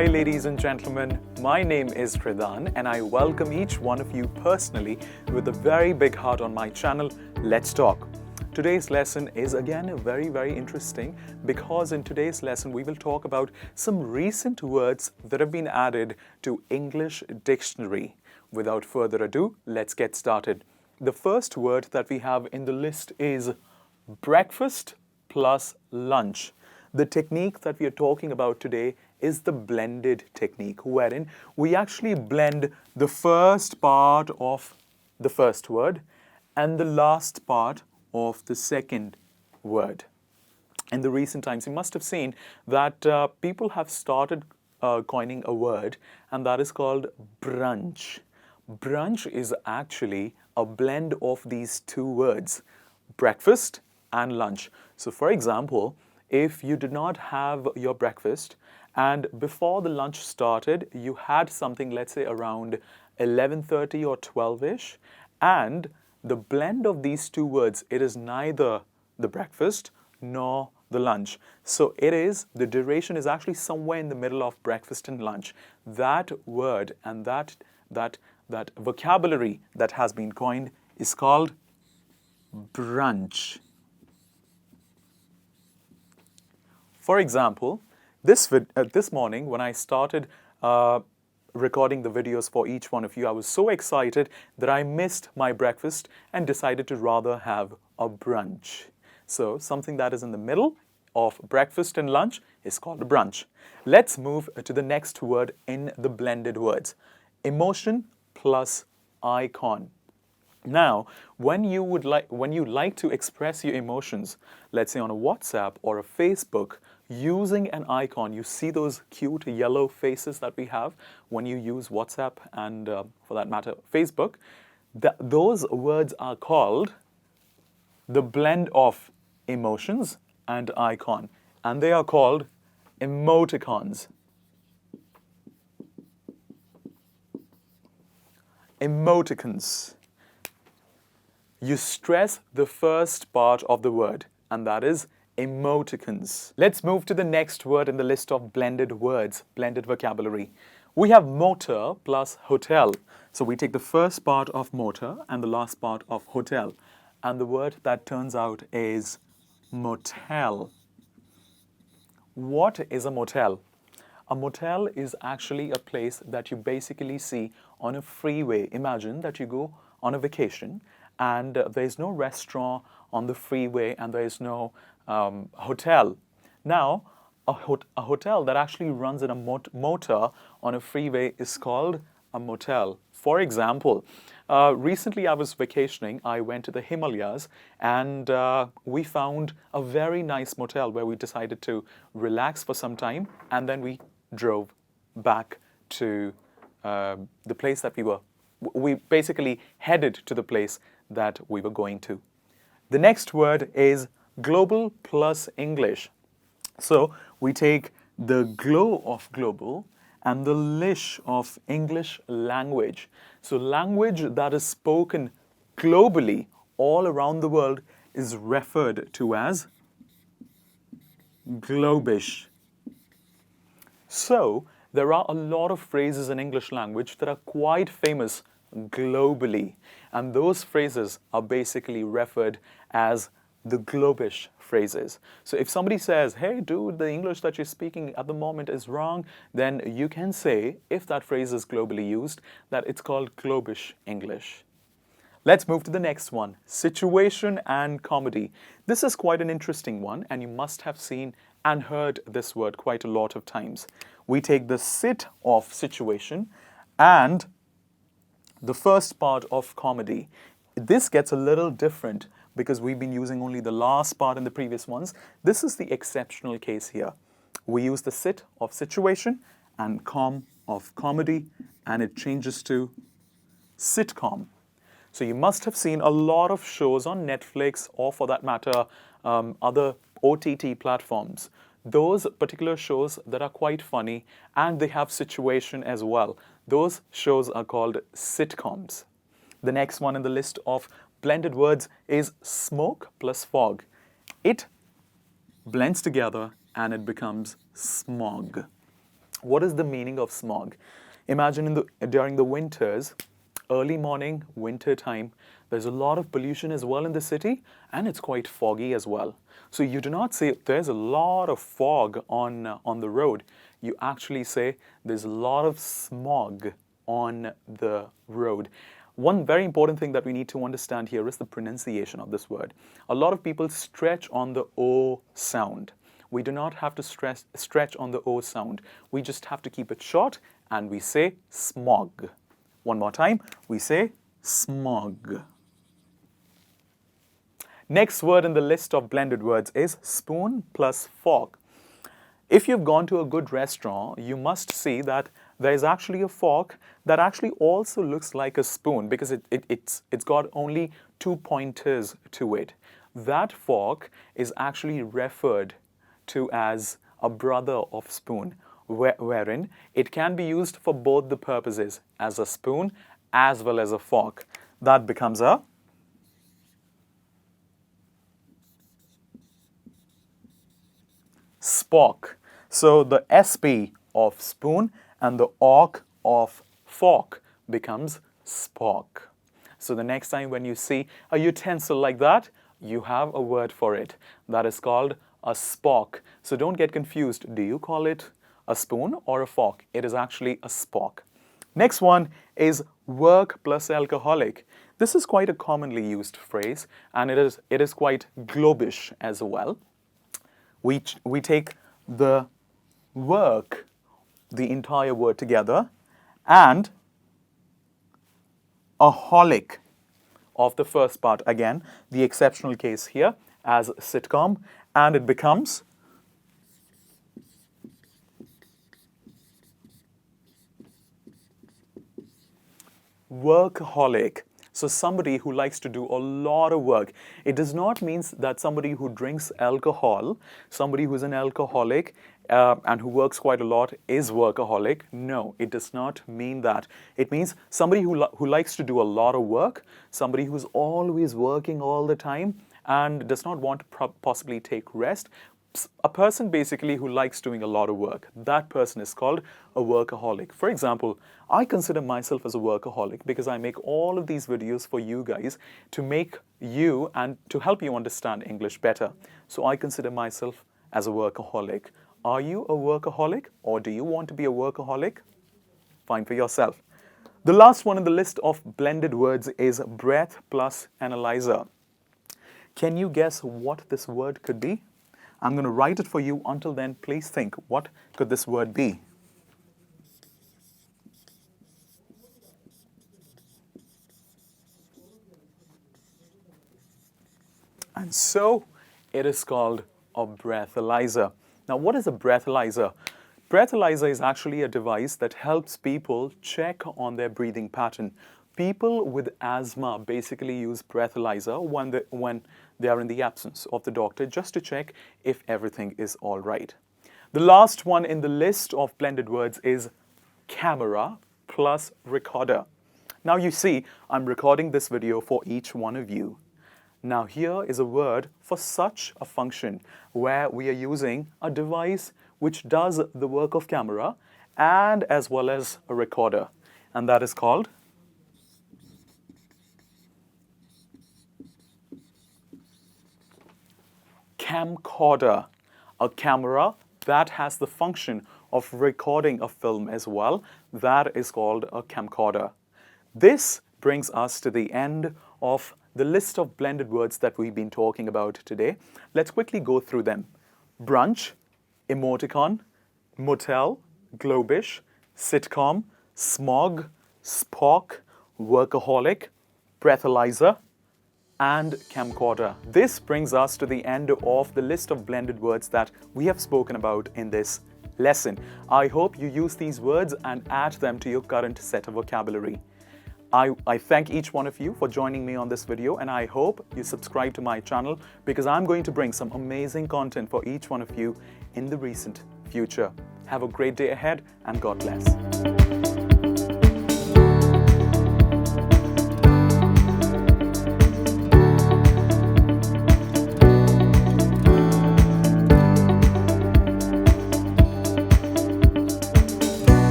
Hi ladies and gentlemen, my name is Hridhaan and I welcome each one of you personally with a very big heart on my channel, Let's Talk. Today's lesson is again very interesting because in today's lesson we will talk about some recent words that have been added to English dictionary. Without further ado, let's get started. The first word that we have in the list is breakfast plus lunch. The technique that we are talking about today is the blended technique, wherein we actually blend the first part of the first word and the last part of the second word. In the recent times, you must have seen that people have started coining a word, and that is called brunch. Brunch is actually a blend of these two words, breakfast and lunch. So for example, if you did not have your breakfast and before the lunch started, you had something, let's say around 11:30 or 12-ish, and the blend of these two words, it is neither the breakfast nor the lunch. So the duration is actually somewhere in the middle of breakfast and lunch. That word and that vocabulary that has been coined is called brunch. For example, this morning when I started recording the videos for each one of you, I was so excited that I missed my breakfast and decided to rather have a brunch. So something that is in the middle of breakfast and lunch is called a brunch. Let's move to the next word in the blended words. Emotion plus icon. Now, when you like to express your emotions, let's say on a WhatsApp or a Facebook, using an icon, you see those cute yellow faces that we have when you use WhatsApp and, for that matter, Facebook. Those words are called the blend of emotions and icon, and they are called emoticons. Emoticons. You stress the first part of the word, and that is emoticons. Let's move to the next word in the list of blended words, blended vocabulary. We have motor plus hotel. So we take the first part of motor and the last part of hotel, and the word that turns out is motel. What is a motel? A motel is actually a place that you basically see on a freeway. Imagine that you go on a vacation and there is no restaurant on the freeway and there is no hotel. Now, a hotel that actually runs in a motor on a freeway is called a motel. For example, recently I was vacationing. I went to the Himalayas and we found a very nice motel where we decided to relax for some time, and then we drove back to the place that we basically headed to the place that we were going to. The next word is global plus English. So we take the glow of global and the lish of English language. So language that is spoken globally all around the world is referred to as globish. So there are a lot of phrases in English language that are quite famous globally, and those phrases are basically referred as the globish phrases. So if somebody says, hey dude, the English that you're speaking at the moment is wrong, then you can say, if that phrase is globally used, that it's called globish English. Let's move to the next one, situation and comedy. This is quite an interesting one, and you must have seen and heard this word quite a lot of times. We take the sit of situation and the first part of comedy. This gets a little different because we've been using only the last part in the previous ones. This is the exceptional case here. We use the sit of situation and com of comedy, and it changes to sitcom. So you must have seen a lot of shows on Netflix or, for that matter, other OTT platforms. Those particular shows that are quite funny and they have situation as well. Those shows are called sitcoms. The next one in the list of blended words is smoke plus fog. It blends together and it becomes smog. What is the meaning of smog? Imagine during the winters, early morning, winter time, there's a lot of pollution as well in the city, and it's quite foggy as well. So you do not say there's a lot of fog on the road. You actually say there's a lot of smog on the road. One very important thing that we need to understand here is the pronunciation of this word. A lot of people stretch on the O sound. We do not have to stretch on the O sound. We just have to keep it short, and we say smog. One more time, we say smog. Next word in the list of blended words is spoon plus fork. If you've gone to a good restaurant, you must see that there is actually a fork that actually also looks like a spoon because it's got only 2 pointers to it. That fork is actually referred to as a brother of spoon, wherein it can be used for both the purposes, as a spoon as well as a fork. That becomes a spork. So the SP of spoon and the ork of fork becomes spork. So the next time when you see a utensil like that, you have a word for it. That is called a spork. So don't get confused. Do you call it a spoon or a fork? It is actually a spork. Next one is work plus alcoholic. This is quite a commonly used phrase, and it is quite globish as well. We take the work, the entire word together, and a holic of the first part. Again, the exceptional case here as sitcom, and it becomes workaholic. So somebody who likes to do a lot of work. It does not mean that somebody who drinks alcohol, somebody who's an alcoholic and who works quite a lot is workaholic. No, it does not mean that. It means somebody who likes to do a lot of work, somebody who's always working all the time and does not want to possibly take rest. A person basically who likes doing a lot of work, that person is called a workaholic. For example, I consider myself as a workaholic because I make all of these videos for you guys to make you and to help you understand English better. So I consider myself as a workaholic. Are you a workaholic, or do you want to be a workaholic? Find for yourself. The last one in the list of blended words is breath plus analyzer. Can you guess what this word could be? I'm going to write it for you. Until then, please think, what could this word be? And so, it is called a breathalyzer. Now, what is a breathalyzer? Breathalyzer is actually a device that helps people check on their breathing pattern. People with asthma basically use breathalyzer when they are in the absence of the doctor just to check if everything is all right. The last one in the list of blended words is camera plus recorder. Now you see, I'm recording this video for each one of you. Now here is a word for such a function where we are using a device which does the work of camera and as well as a recorder, and that is called camcorder. A camera that has the function of recording a film as well, that is called a camcorder. This brings us to the end of the list of blended words that we've been talking about today. Let's quickly go through them. Brunch, emoticon, motel, globish, sitcom, smog, spork, workaholic, breathalyzer, and camcorder. This brings us to the end of the list of blended words that we have spoken about in this lesson. I hope you use these words and add them to your current set of vocabulary. I thank each one of you for joining me on this video, and I hope you subscribe to my channel because I'm going to bring some amazing content for each one of you in the recent future. Have a great day ahead, and God bless.